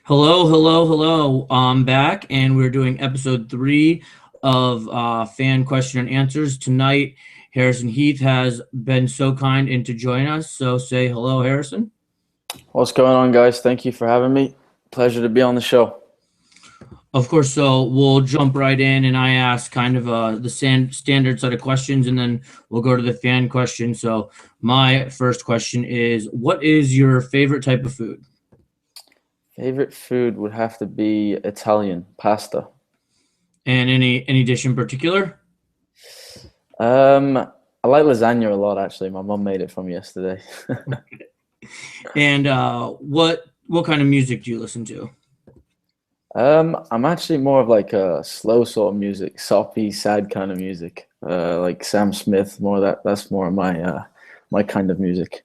Hello, hello, hello. I'm back, and we're doing episode 3 of fan question and answers. Tonight, Harrison Heath has been so kind and to join us. So say hello, Harrison. What's going on, guys? Thank you for having me. Pleasure to be on the show. Of course, so we'll jump right in, and I ask kind of the standard set of questions, and then we'll go to the fan question. So my first question is, what is your favorite type of food? Favorite food would have to be Italian pasta. And any dish in particular? Um, I like lasagna a lot, actually. My mom made it for me yesterday. And what kind of music do you listen to? I'm actually more of like a slow sort of music, soppy, sad kind of music. Like Sam Smith, more that. That's more of my kind of music.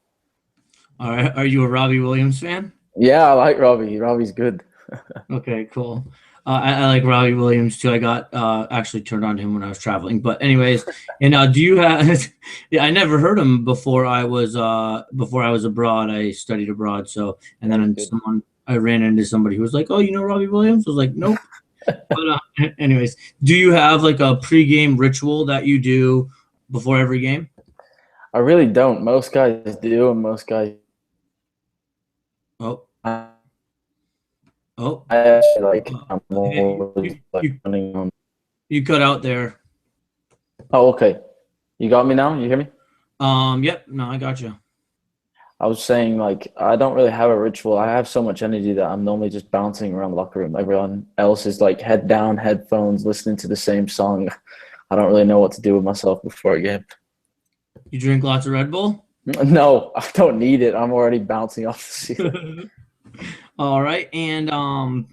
All right, are you a Robbie Williams fan? Yeah, I like Robbie. Robbie's good. Okay, cool. I like Robbie Williams too. I got actually turned on to him when I was traveling. But anyways, and do you have? Yeah, I never heard him before I was abroad. I studied abroad, so and That's then good. I ran into somebody who was like, "Oh, you know Robbie Williams?" I was like, "Nope." But anyways, do you have like a pregame ritual that you do before every game? I really don't. Most guys do, and most guys. Oh, oh, I actually like. I'm hey, always like running on. you cut out there. Oh, okay. You got me now? You hear me? Yep. No, I got you. I was saying like I don't really have a ritual. I have so much energy that I'm normally just bouncing around the locker room. Everyone else is like head down, headphones, listening to the same song. I don't really know what to do with myself before a game. You drink lots of Red Bull? No, I don't need it. I'm already bouncing off the ceiling. All right. And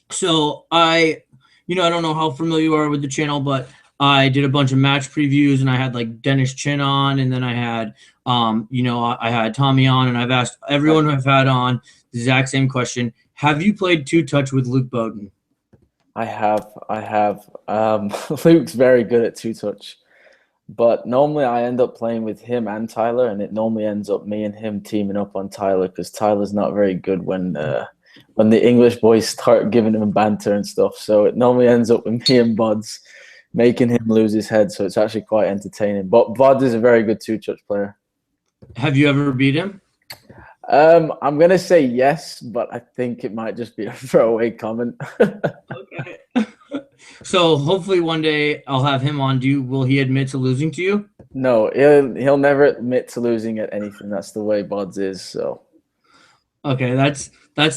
so I don't know how familiar you are with the channel, but I did a bunch of match previews and I had like Dennis Chin on, and then I had I had Tommy on, and I've asked everyone who I've had on the exact same question. Have you played two touch with Luke Bowden? I have. Luke's very good at two touch. But normally I end up playing with him and Tyler, and it normally ends up me and him teaming up on Tyler because Tyler's not very good when the English boys start giving him banter and stuff. So it normally ends up with me and Buds making him lose his head. So it's actually quite entertaining. But Buds is a very good two-touch player. Have you ever beat him? I'm gonna say yes, but I think it might just be a throwaway comment. Okay. So hopefully one day I'll have him on. Will he admit to losing to you? No, he'll never admit to losing at anything. That's the way Buds is. So. Okay, that's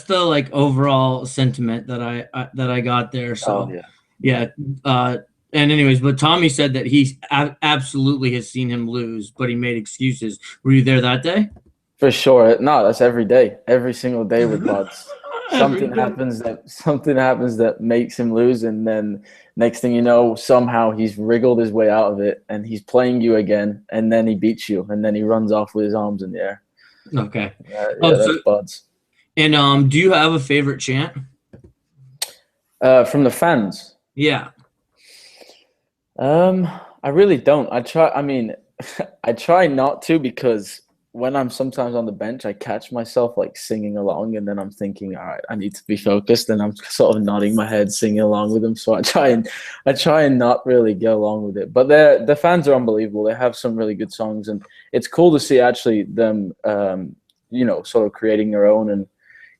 the like overall sentiment that I got there. Oh So yeah. yeah, and anyways, but Tommy said that he absolutely has seen him lose, but he made excuses. Were you there that day? For sure. No, that's every day, every single day with Buds. Every Something day. happens that makes him lose, and then next thing you know, somehow he's wriggled his way out of it, and he's playing you again, and then he beats you, and then he runs off with his arms in the air. Okay. Oh, Yeah, that's so Buds. and do you have a favorite chant? From the fans, Yeah. um, I really don't. I try. I mean, I try not to because when I'm sometimes on the bench, I catch myself like singing along, and then I'm thinking, all right, I need to be focused, and I'm sort of nodding my head, singing along with them. So I try and not really go along with it. But the fans are unbelievable. They have some really good songs, and it's cool to see actually them, sort of creating their own and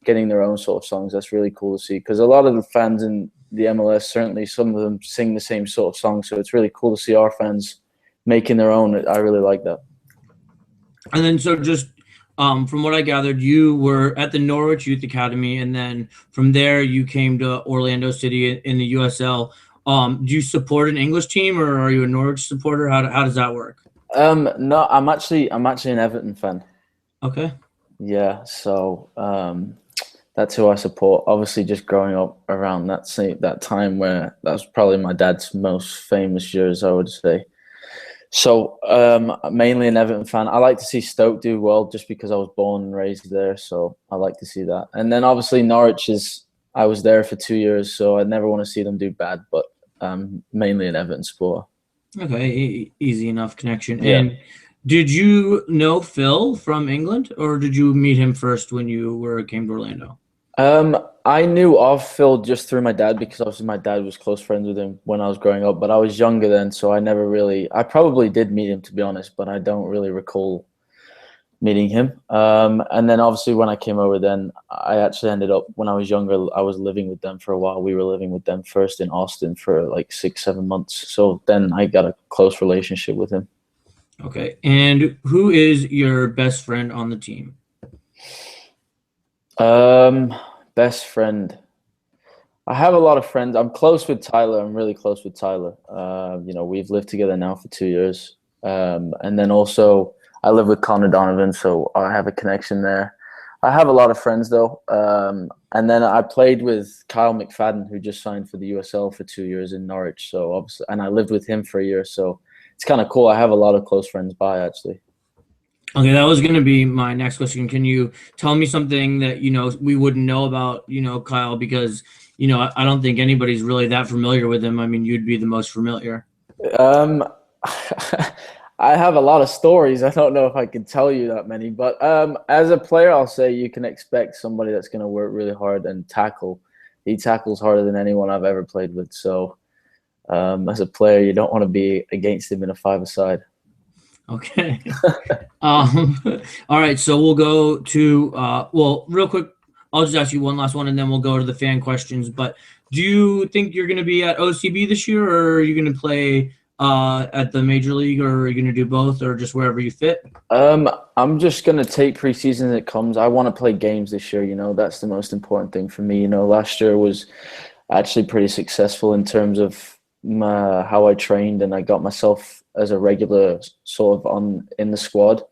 getting their own sort of songs. That's really cool to see because a lot of the fans in the MLS, certainly some of them sing the same sort of song. So it's really cool to see our fans making their own. I really like that. And then so just from what I gathered, you were at the Norwich Youth Academy, and then from there you came to Orlando City in the USL. Do you support an English team, or are you a Norwich supporter? How does that work? No, I'm actually an Everton fan. Okay. Yeah, so that's who I support. Obviously, just growing up around that time where that was probably my dad's most famous years, I would say. So mainly an Everton fan. I like to see Stoke do well just because I was born and raised there, so I like to see that. And then obviously Norwich is. I was there for 2 years, so I never want to see them do bad. But mainly an Everton supporter. Okay, easy enough connection. Yeah. And did you know Phil from England, or did you meet him first when you were came to Orlando? I knew of Phil just through my dad because obviously my dad was close friends with him when I was growing up, but I was younger then, so I never really, I probably did meet him to be honest, but I don't really recall meeting him. And then obviously when I came over, then I actually ended up, when I was younger, I was living with them for a while. We were living with them first in Austin for like 6, 7 months. So then I got a close relationship with him. Okay. And who is your best friend on the team? Um, Best friend. I have a lot of friends. I'm close with Tyler. I'm really close with Tyler. We've lived together now for 2 years. And then also I live with Connor Donovan, so I have a connection there. I have a lot of friends though. And then I played with Kyle McFadden, who just signed for the USL for 2 years in Norwich. So obviously, and I lived with him for a year. So it's kind of cool. I have a lot of close friends by actually. Okay, that was going to be my next question. Can you tell me something that, we wouldn't know about, Kyle, because, I don't think anybody's really that familiar with him. I mean, you'd be the most familiar. Um, I have a lot of stories. I don't know if I can tell you that many, but as a player, I'll say you can expect somebody that's going to work really hard and tackle. He tackles harder than anyone I've ever played with. So as a player, you don't want to be against him in a five-a-side. Okay. All right, so we'll go to real quick, I'll just ask you one last one and then we'll go to the fan questions. But do you think you're going to be at OCB this year, or are you going to play at the major league, or are you going to do both, or just wherever you fit? I'm just gonna take preseason as it comes. I want to play games this year. That's the most important thing for me. Last year was actually pretty successful in terms of how I trained, and I got myself as a regular sort of on in the squad,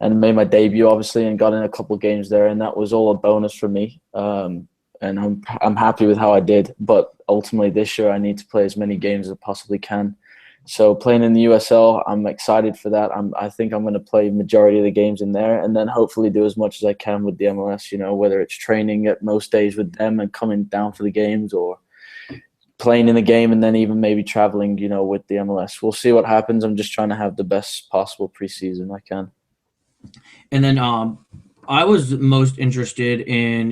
and made my debut obviously, and got in a couple of games there, and that was all a bonus for me. And I'm happy with how I did. But ultimately, this year I need to play as many games as I possibly can. So playing in the USL, I'm excited for that. I think I'm going to play majority of the games in there, and then hopefully do as much as I can with the MLS. Whether it's training at most days with them and coming down for the games, or playing in the game and then even maybe traveling, with the MLS. We'll see what happens. I'm just trying to have the best possible preseason I can. And then I was most interested in,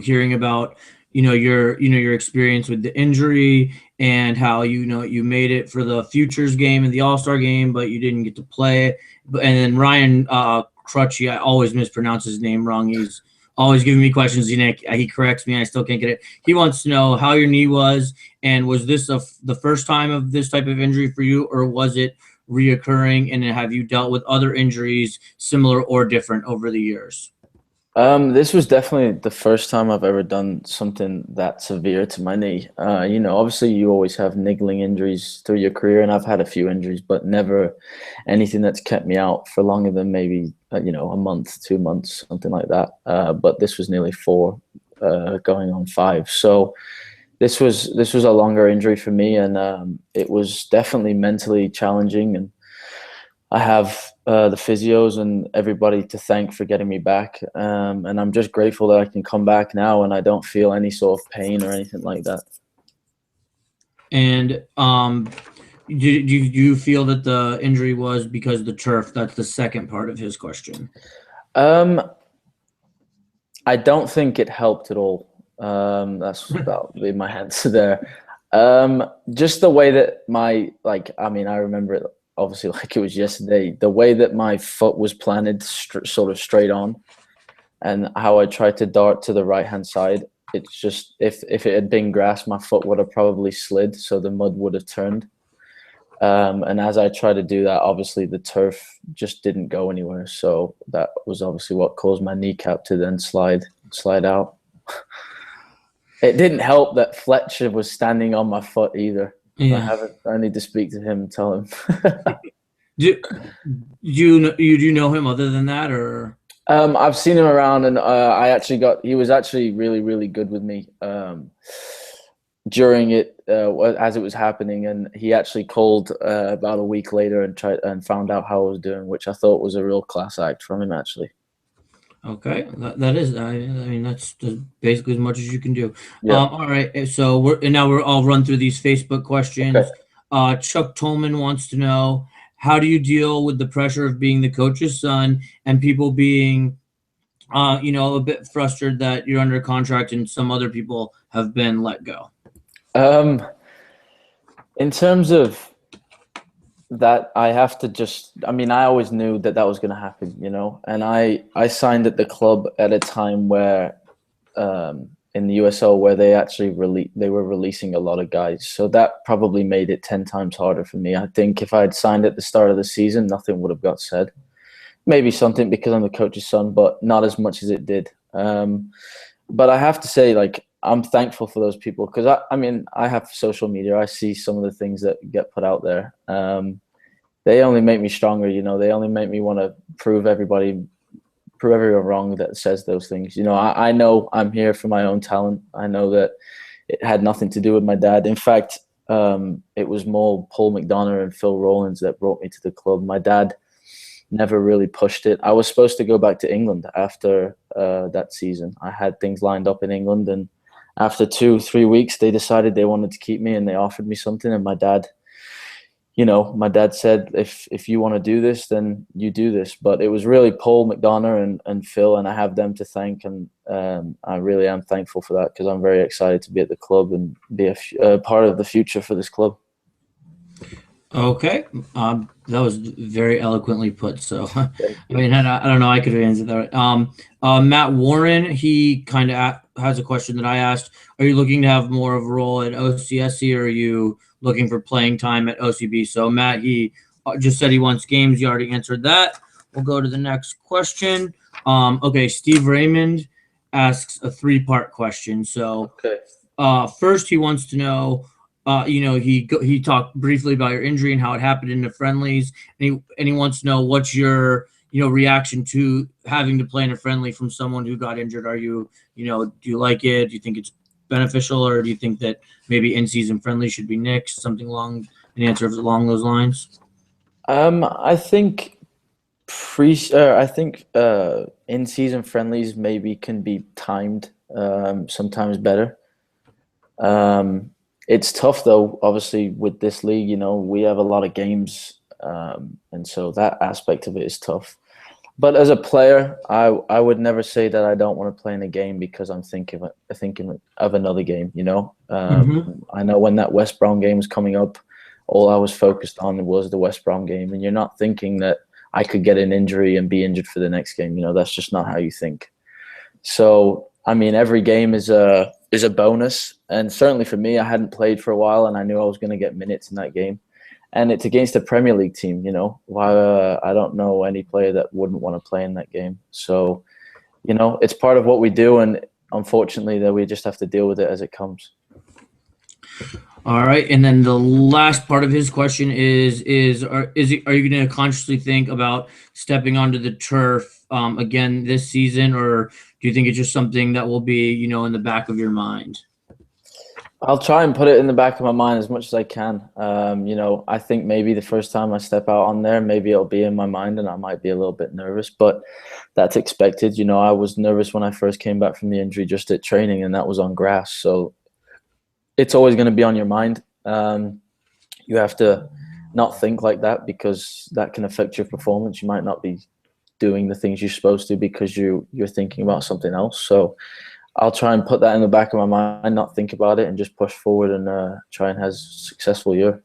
hearing about, your experience with the injury, and how, you made it for the Futures game and the All-Star game, but you didn't get to play it. And then Ryan Crutchy, I always mispronounce his name wrong. He's always giving me questions. He corrects me, and I still can't get it. He wants to know how your knee was, and was this the first time of this type of injury for you, or was it reoccurring, and have you dealt with other injuries similar or different over the years? This was definitely the first time I've ever done something that severe to my knee. Obviously you always have niggling injuries through your career, and I've had a few injuries, but never anything that's kept me out for longer than maybe, a month, 2 months, something like that. But this was nearly 4, going on 5. So this was a longer injury for me, and it was definitely mentally challenging. And I have the physios and everybody to thank for getting me back. And I'm just grateful that I can come back now and I don't feel any sort of pain or anything like that. And do you feel that the injury was because of the turf? That's the second part of his question. Um, I don't think it helped at all. That'll be my answer there. Just the way that I remember it obviously like it was yesterday. The way that my foot was planted, sort of straight on, and how I tried to dart to the right hand side. It's just if it had been grass, my foot would have probably slid, so the mud would have turned. And as I tried to do that, obviously the turf just didn't go anywhere. So that was obviously what caused my kneecap to then slide out. It didn't help that Fletcher was standing on my foot either. Yeah. I need to speak to him and tell him. Do you know him other than that, or? I've seen him around, and he was actually really, really good with me during it as it was happening, and he actually called about a week later and tried and found out how I was doing, which I thought was a real class act from him actually. Okay, that is. I mean, that's basically as much as you can do. Yeah. All right. So now I'll run through these Facebook questions. Okay. Chuck Tolman wants to know, how do you deal with the pressure of being the coach's son and people being a bit frustrated that you're under contract and some other people have been let go? Um, in terms of that, I have to just, I mean, I always knew that that was going to happen, and I signed at the club at a time where, in the USL, where they were releasing a lot of guys. So that probably made it 10 times harder for me. I think if I had signed at the start of the season, nothing would have got said. Maybe something because I'm the coach's son, but not as much as it did. But I have to say, like, I'm thankful for those people because I mean, I have social media. I see some of the things that get put out there. They only make me stronger. They only make me want to prove everyone wrong that says those things. I know I'm here for my own talent. I know that it had nothing to do with my dad. In fact, it was more Paul McDonough and Phil Rowlands that brought me to the club. My dad never really pushed it. I was supposed to go back to England after that season. I had things lined up in England, and after 2-3 weeks, they decided they wanted to keep me, and they offered me something. And my dad said, if you want to do this, then you do this. But it was really Paul McDonough and Phil, and I have them to thank. And I really am thankful for that because I'm very excited to be at the club and be a part of the future for this club. Okay, that was very eloquently put. So, I mean, I don't know. I could have answered that. Matt Warren, he kind of has a question that I asked. Are you looking to have more of a role at OCSC, or are you looking for playing time at OCB? So, Matt, he just said he wants games. You already answered that. We'll go to the next question. Okay, Steve Raymond asks a 3-part question. So, Okay. first, he wants to know. He talked briefly about your injury and how it happened in the friendlies, and he wants to know what's your reaction to having to play in a friendly from someone who got injured. Are you do you like it? Do you think it's beneficial, or do you think that maybe in-season friendly should be nixed? Something along an answer along those lines. I think in-season friendlies maybe can be timed sometimes better. It's tough though, obviously, with this league. We have a lot of games, and so that aspect of it is tough. But as a player, I would never say that I don't want to play in a game because I'm thinking of another game. I know when that West Brom game was coming up, all I was focused on was the West Brom game, and you're not thinking that I could get an injury and be injured for the next game. That's just not how you think. So, I mean, every game is a bonus, and certainly for me, I hadn't played for a while, and I knew I was going to get minutes in that game, and it's against a Premier League team. Why I don't know any player that wouldn't want to play in that game. So, it's part of what we do, and unfortunately, that we just have to deal with it as it comes. All right, and then the last part of his question are you going to consciously think about stepping onto the turf again this season, or do you think it's just something that will be in the back of your mind? I'll try and put it in the back of my mind as much as I can. I think maybe the first time I step out on there, maybe it'll be in my mind and I might be a little bit nervous, but that's expected. I was nervous when I first came back from the injury just at training, and that was on grass. So it's always going to be on your mind. You have to not think like that because that can affect your performance. You might not be doing the things you're supposed to because you're thinking about something else. So I'll try and put that in the back of my mind, not think about it, and just push forward and try and have a successful year.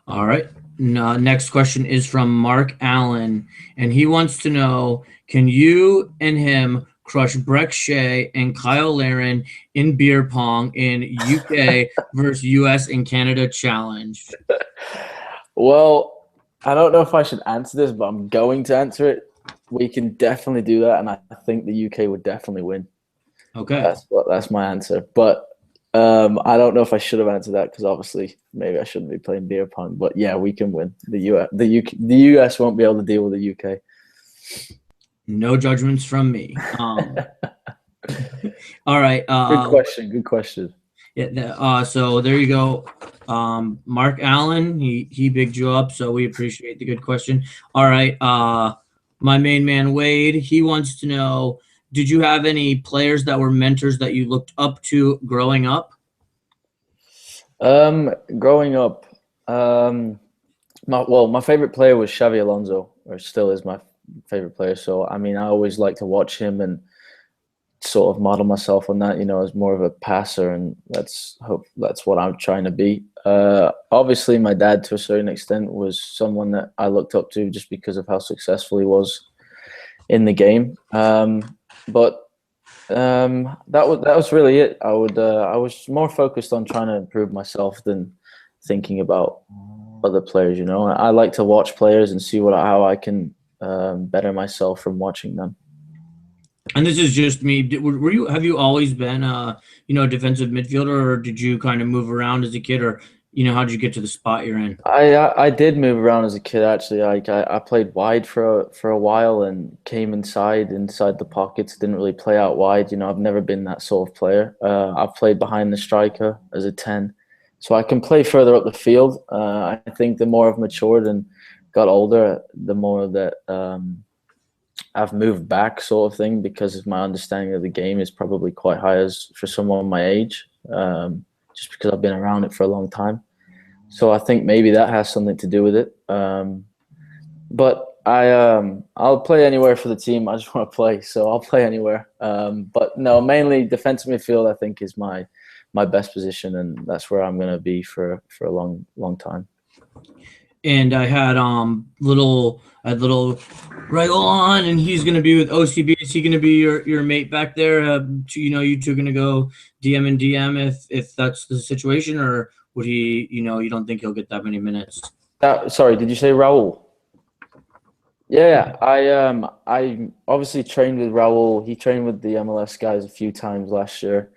All right. Next question is from Mark Allen, and he wants to know, can you and him crush Breck Shea and Kyle Laren in beer pong in UK versus US and Canada challenge? Well, I don't know if I should answer this, but I'm going to answer it. We can definitely do that, and I think the UK would definitely win. Okay. That's my answer. But I don't know if I should have answered that because obviously maybe I shouldn't be playing beer pong. But yeah, we can win. The US won't be able to deal with the UK. No judgments from me. All right. Good question. Yeah. So there you go. Mark Allen, he bigged you up, so we appreciate the good question. All right. My main man Wade, he wants to know, did you have any players that were mentors that you looked up to growing up? Growing up, my favorite player was Xavi Alonso, or still is my favorite players. So I mean, I always like to watch him and sort of model myself on that, as more of a passer, and that's what I'm trying to be. Obviously, my dad, to a certain extent, was someone that I looked up to just because of how successful he was in the game. But that was really it. I was more focused on trying to improve myself than thinking about other players. I like to watch players and see how I can better myself from watching them. And this is just me. Have you always been a defensive midfielder, or did you kind of move around as a kid, or how did you get to the spot you're in? I did move around as a kid actually. Like I played wide for a while and came inside the pockets. Didn't really play out wide. I've never been that sort of player. I've played behind the striker as a 10, so I can play further up the field. I think the more I've matured and got older, the more that I've moved back, sort of thing, because my understanding of the game is probably quite high as for someone my age, just because I've been around it for a long time. So I think maybe that has something to do with it. But I'll play anywhere for the team. I just want to play, so I'll play anywhere. But no, mainly defensive midfield, I think, is my best position, and that's where I'm going to be for a long time. And I had little Raul on, and he's gonna be with OCB. Is he gonna be your mate back there? You two gonna go DM and DM if that's the situation, or would he? You don't think he'll get that many minutes? Sorry, did you say Raul? Yeah, I obviously trained with Raul. He trained with the MLS guys a few times last year.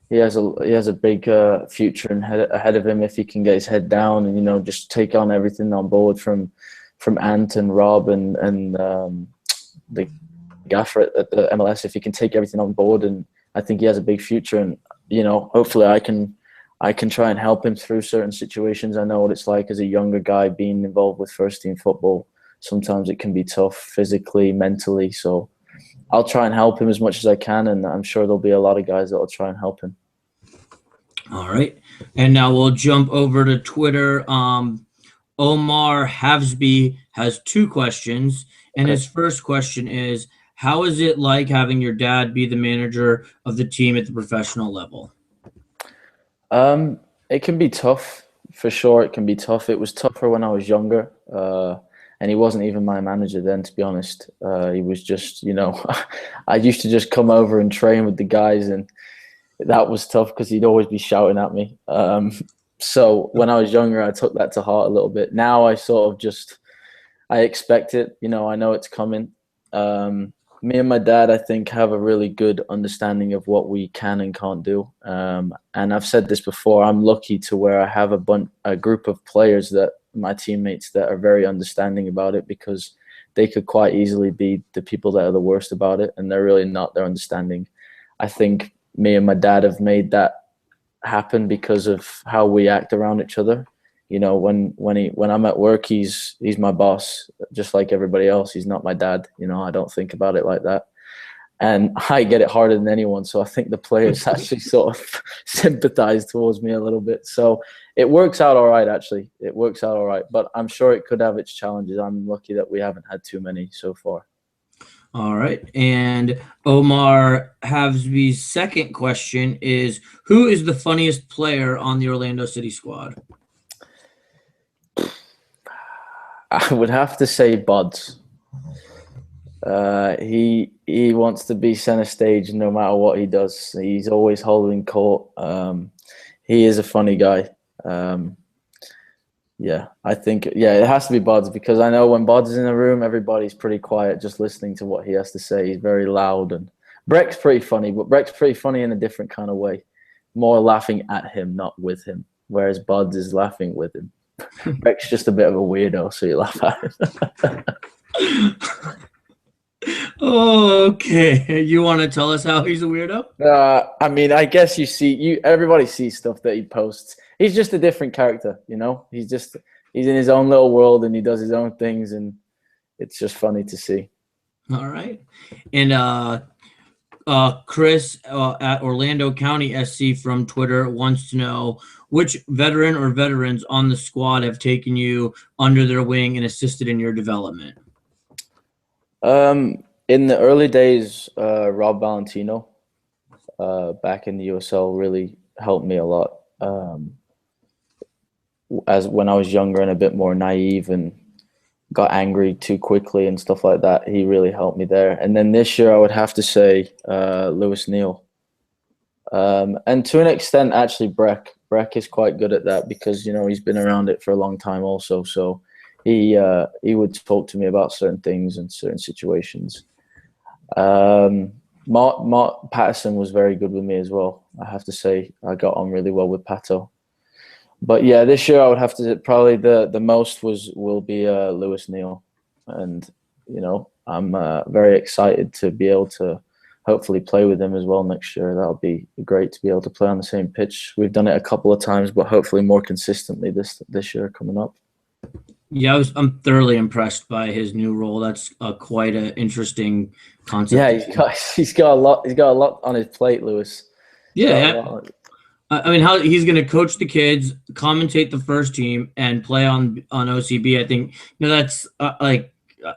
He has a big future ahead of him if he can get his head down and just take on everything on board from Ant and Rob and the gaffer at the MLS. If he can take everything on board, and I think he has a big future, and hopefully I can try and help him through certain situations. I know what it's like as a younger guy being involved with first team football. Sometimes it can be tough physically, mentally. So I'll try and help him as much as I can, and I'm sure there'll be a lot of guys that will try and help him. All right, and now we'll jump over to Twitter. Omar Havsby has 2 questions, and his first question is, how is it like having your dad be the manager of the team at the professional level? It can be tough, for sure. It can be tough. It was tougher when I was younger. And he wasn't even my manager then, to be honest. He was just, I used to just come over and train with the guys, and that was tough because he'd always be shouting at me. So when I was younger, I took that to heart a little bit. Now I sort of I expect it. I know it's coming. Me and my dad, I think, have a really good understanding of what we can and can't do. And I've said this before, I'm lucky to where I have a group of players that my teammates that are very understanding about it, because they could quite easily be the people that are the worst about it, and they're really not. They're understanding. I think me and my dad have made that happen because of how we act around each other. When I'm at work, he's my boss, just like everybody else. He's not my dad. I don't think about it like that. And I get it harder than anyone. So I think the players actually sort of sympathize towards me a little bit. So it works out all right, actually. It works out all right. But I'm sure it could have its challenges. I'm lucky that we haven't had too many so far. All right. And Omar Havsby's second question is, who is the funniest player on the Orlando City squad? I would have to say Buds. He wants to be center stage no matter what he does. He's always holding court. He is a funny guy. I think it has to be Buds, because I know when Buds is in the room, everybody's pretty quiet just listening to what he has to say. He's very loud. And Breck's pretty funny, but Breck's pretty funny in a different kind of way. More laughing at him, not with him, whereas Buds is laughing with him. Breck's just a bit of a weirdo, so you laugh at him. Okay. You want to tell us how he's a weirdo? I mean, I guess everybody sees stuff that he posts. He's just a different character, He's in his own little world, and he does his own things, and it's just funny to see. All right. And Chris at Orlando County SC from Twitter wants to know, which veteran or veterans on the squad have taken you under their wing and assisted in your development? In the early days, Rob Valentino, back in the USL, really helped me a lot. As when I was younger and a bit more naive and got angry too quickly and stuff like that, he really helped me there. And then this year, I would have to say Lewis Neal. And to an extent, actually, Breck. Breck is quite good at that because he's been around it for a long time, also. So he would talk to me about certain things and certain situations. Mark Patterson was very good with me as well. I have to say, I got on really well with Pato. But yeah, this year I would have to probably the most will be Lewis Neal, and I'm very excited to be able to hopefully play with him as well next year. That'll be great to be able to play on the same pitch. We've done it a couple of times, but hopefully more consistently this year coming up. Yeah, I'm thoroughly impressed by his new role. That's quite an interesting concept. Yeah, he's got a lot on his plate, Lewis. Yeah. I mean, how he's going to coach the kids, commentate the first team, and play on OCB. I think that's like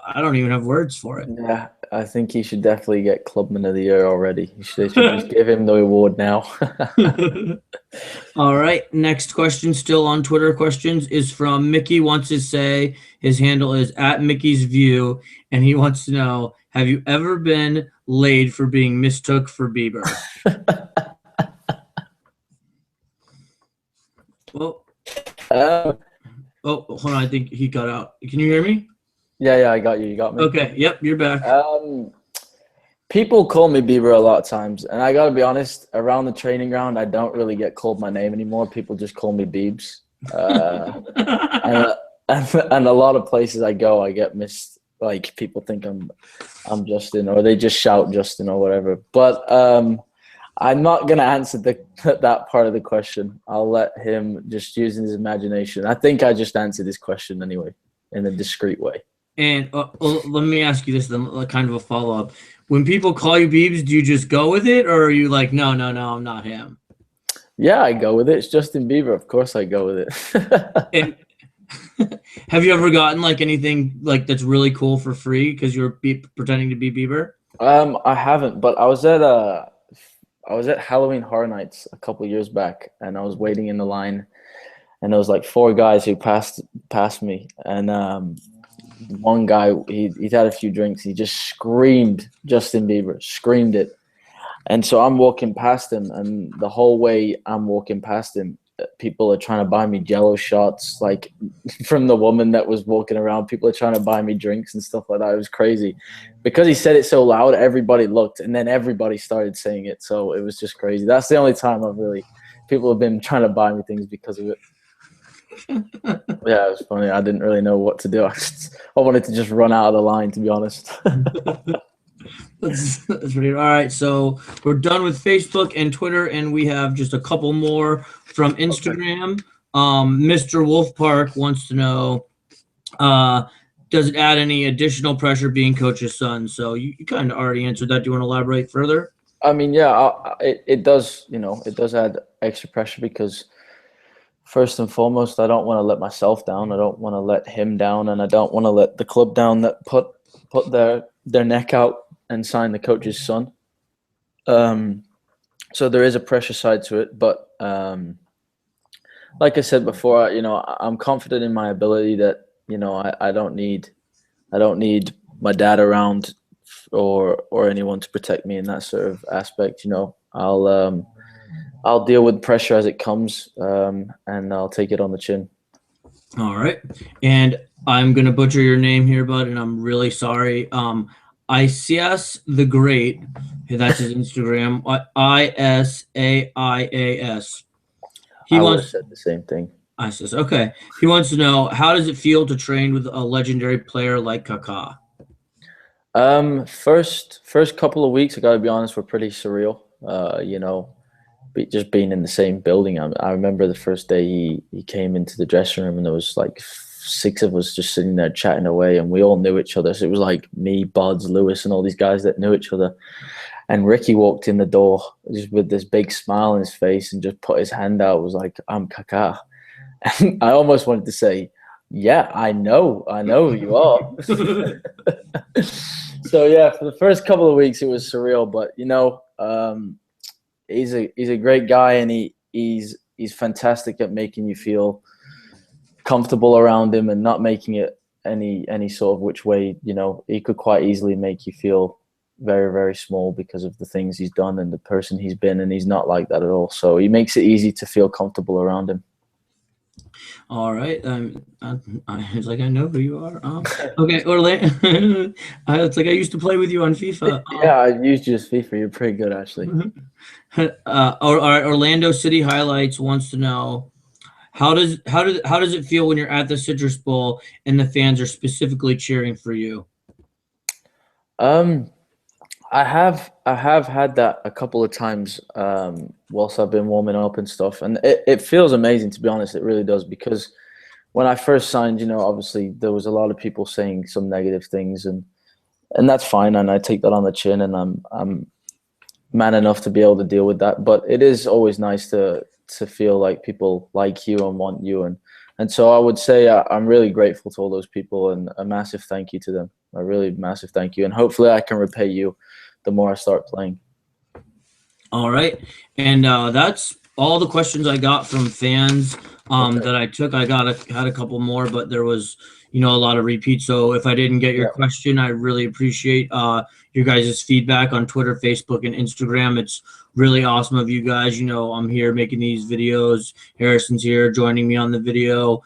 I don't even have words for it. Yeah, I think he should definitely get Clubman of the Year already. They should just give him the award now. All right. Next question, still on Twitter questions, is from Mickey. Wants to say his handle is at Mickey's View, and he wants to know: have you ever been laid for being mistook for Bieber? Well, oh, hold on. I think he got out. Can you hear me? Yeah, I got you. You got me. Okay. Yep, you're back. People call me Bieber a lot of times, and I gotta be honest. Around the training ground, I don't really get called my name anymore. People just call me Biebs. And a lot of places I go, I get missed. Like people think I'm Justin, or they just shout Justin or whatever. But I'm not gonna answer that part of the question. I'll let him just use his imagination. I think I just answered this question anyway in a discreet way. And let me ask you this, then, kind of a follow up. When people call you Biebs, do you just go with it, or are you like, no, I'm not him? Yeah, I go with it. It's Justin Bieber. Of course, I go with it. And have you ever gotten like anything like that's really cool for free because you're pretending to be Bieber? I haven't, but I was at Halloween Horror Nights a couple years back, and I was waiting in the line, and there was like 4 guys who passed me, and one guy he'd had a few drinks, he just screamed Justin Bieber, screamed it, and so I'm walking past him, and the whole way I'm walking past him, people are trying to buy me Jello shots, like from the woman that was walking around. People are trying to buy me drinks and stuff like that. It was crazy because he said it so loud. Everybody looked, and then everybody started saying it. So it was just crazy. That's the only time people have been trying to buy me things because of it. Yeah, it was funny. I didn't really know what to do. I wanted to just run out of the line, to be honest. That's pretty. All right, so we're done with Facebook and Twitter, and we have just a couple more from Instagram. Okay. Mr. Wolf Park wants to know, does it add any additional pressure being coach's son? So you kind of already answered that. Do you want to elaborate further? I mean, yeah, it does. It does add extra pressure because first and foremost, I don't want to let myself down. I don't want to let him down, and I don't want to let the club down that put their neck out and sign the coach's son. So there is a pressure side to it, but like I said before, I'm confident in my ability that I don't need my dad around or anyone to protect me in that sort of aspect. I'll deal with pressure as it comes, and I'll take it on the chin. All right, and I'm gonna butcher your name here, bud, and I'm really sorry. Isias the Great, that's his Instagram. ISAIAS. I would have said the same thing. Isias. Okay. He wants to know, how does it feel to train with a legendary player like Kaká? First couple of weeks, I gotta be honest, were pretty surreal. Just being in the same building. I remember the first day he came into the dressing room, and there was like 6 of us just sitting there chatting away, and we all knew each other. So it was like me, Buds, Lewis, and all these guys that knew each other. And Ricky walked in the door just with this big smile on his face and just put his hand out. It was like, I'm Kaká. And I almost wanted to say, Yeah, I know who you are. So yeah, for the first couple of weeks it was surreal, but he's a great guy, and he's fantastic at making you feel comfortable around him and not making it any sort of which way. He could quite easily make you feel very, very small because of the things he's done and the person he's been, and he's not like that at all. So he makes it easy to feel comfortable around him. All right. It's like I know who you are. Okay, Orlando. It's like I used to play with you on FIFA. Yeah, I used you as FIFA. You're pretty good, actually. All right. Orlando City Highlights wants to know how does it feel when you're at the Citrus Bowl and the fans are specifically cheering for you? Um, I have had that a couple of times whilst I've been warming up and stuff, and it feels amazing, to be honest. It really does, because when I first signed, obviously there was a lot of people saying some negative things, and that's fine, and I take that on the chin, and I'm man enough to be able to deal with that. But it is always nice to feel like people like you and want you, and so I would say I'm really grateful to all those people, and a massive thank you to them. A really massive thank you, and hopefully I can repay you the more I start playing. All right. And that's all the questions I got from fans that I took. Had a couple more, but there was, a lot of repeats. So if I didn't get your question, I really appreciate your guys' feedback on Twitter, Facebook, and Instagram. It's really awesome of you guys. I'm here making these videos. Harrison's here joining me on the video.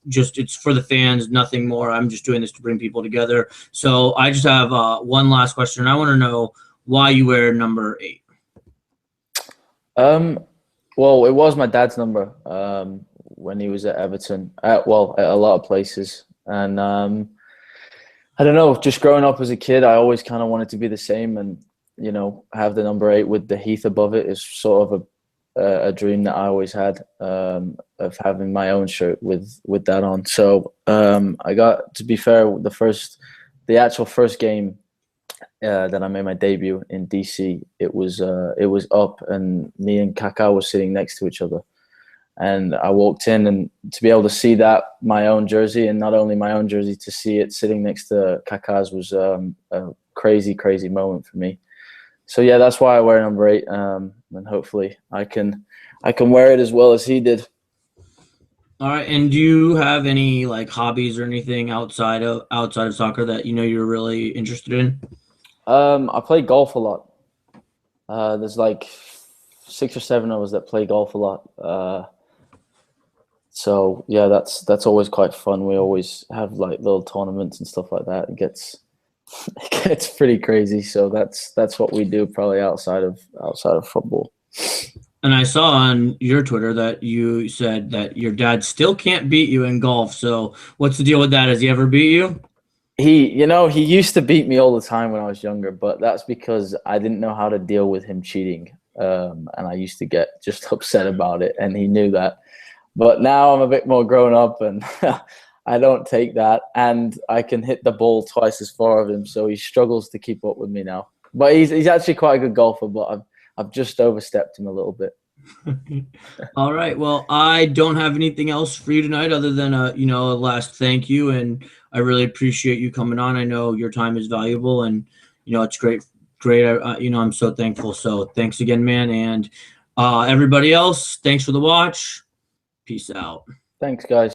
Just it's for the fans, nothing more. I'm just doing this to bring people together. So I just have one last question. I want to know why you wear number 8. Well, it was my dad's number when he was at Everton. At a lot of places, and I don't know. Just growing up as a kid, I always kind of wanted to be the same, and have the number 8 with the Heath above it is sort of a dream that I always had, of having my own shirt with that on. So I got, to be fair, the actual first game that I made my debut in DC. It was up, and me and Kaká were sitting next to each other, and I walked in, and to be able to see that, my own jersey, and not only my own jersey, to see it sitting next to Kaká's, was a crazy, crazy moment for me. So yeah, that's why I wear number 8, and hopefully I can wear it as well as he did. All right. And do you have any like hobbies or anything outside of soccer that you're really interested in? I play golf a lot. There's like 6 or 7 of us that play golf a lot. So yeah, that's always quite fun. We always have like little tournaments and stuff like that. It gets pretty crazy. So that's what we do, probably outside of football. And I saw on your Twitter that you said that your dad still can't beat you in golf. So what's the deal with that? Has he ever beat you? He used to beat me all the time when I was younger, but that's because I didn't know how to deal with him cheating. And I used to get just upset about it, and he knew that. But now I'm a bit more grown up, and I don't take that, and I can hit the ball twice as far of him, so he struggles to keep up with me now. But he's actually quite a good golfer, but I've just overstepped him a little bit. All right. Well, I don't have anything else for you tonight other than a last thank you, and I really appreciate you coming on. I know your time is valuable, and it's great. I'm so thankful. So thanks again, man, and everybody else. Thanks for the watch. Peace out. Thanks, guys.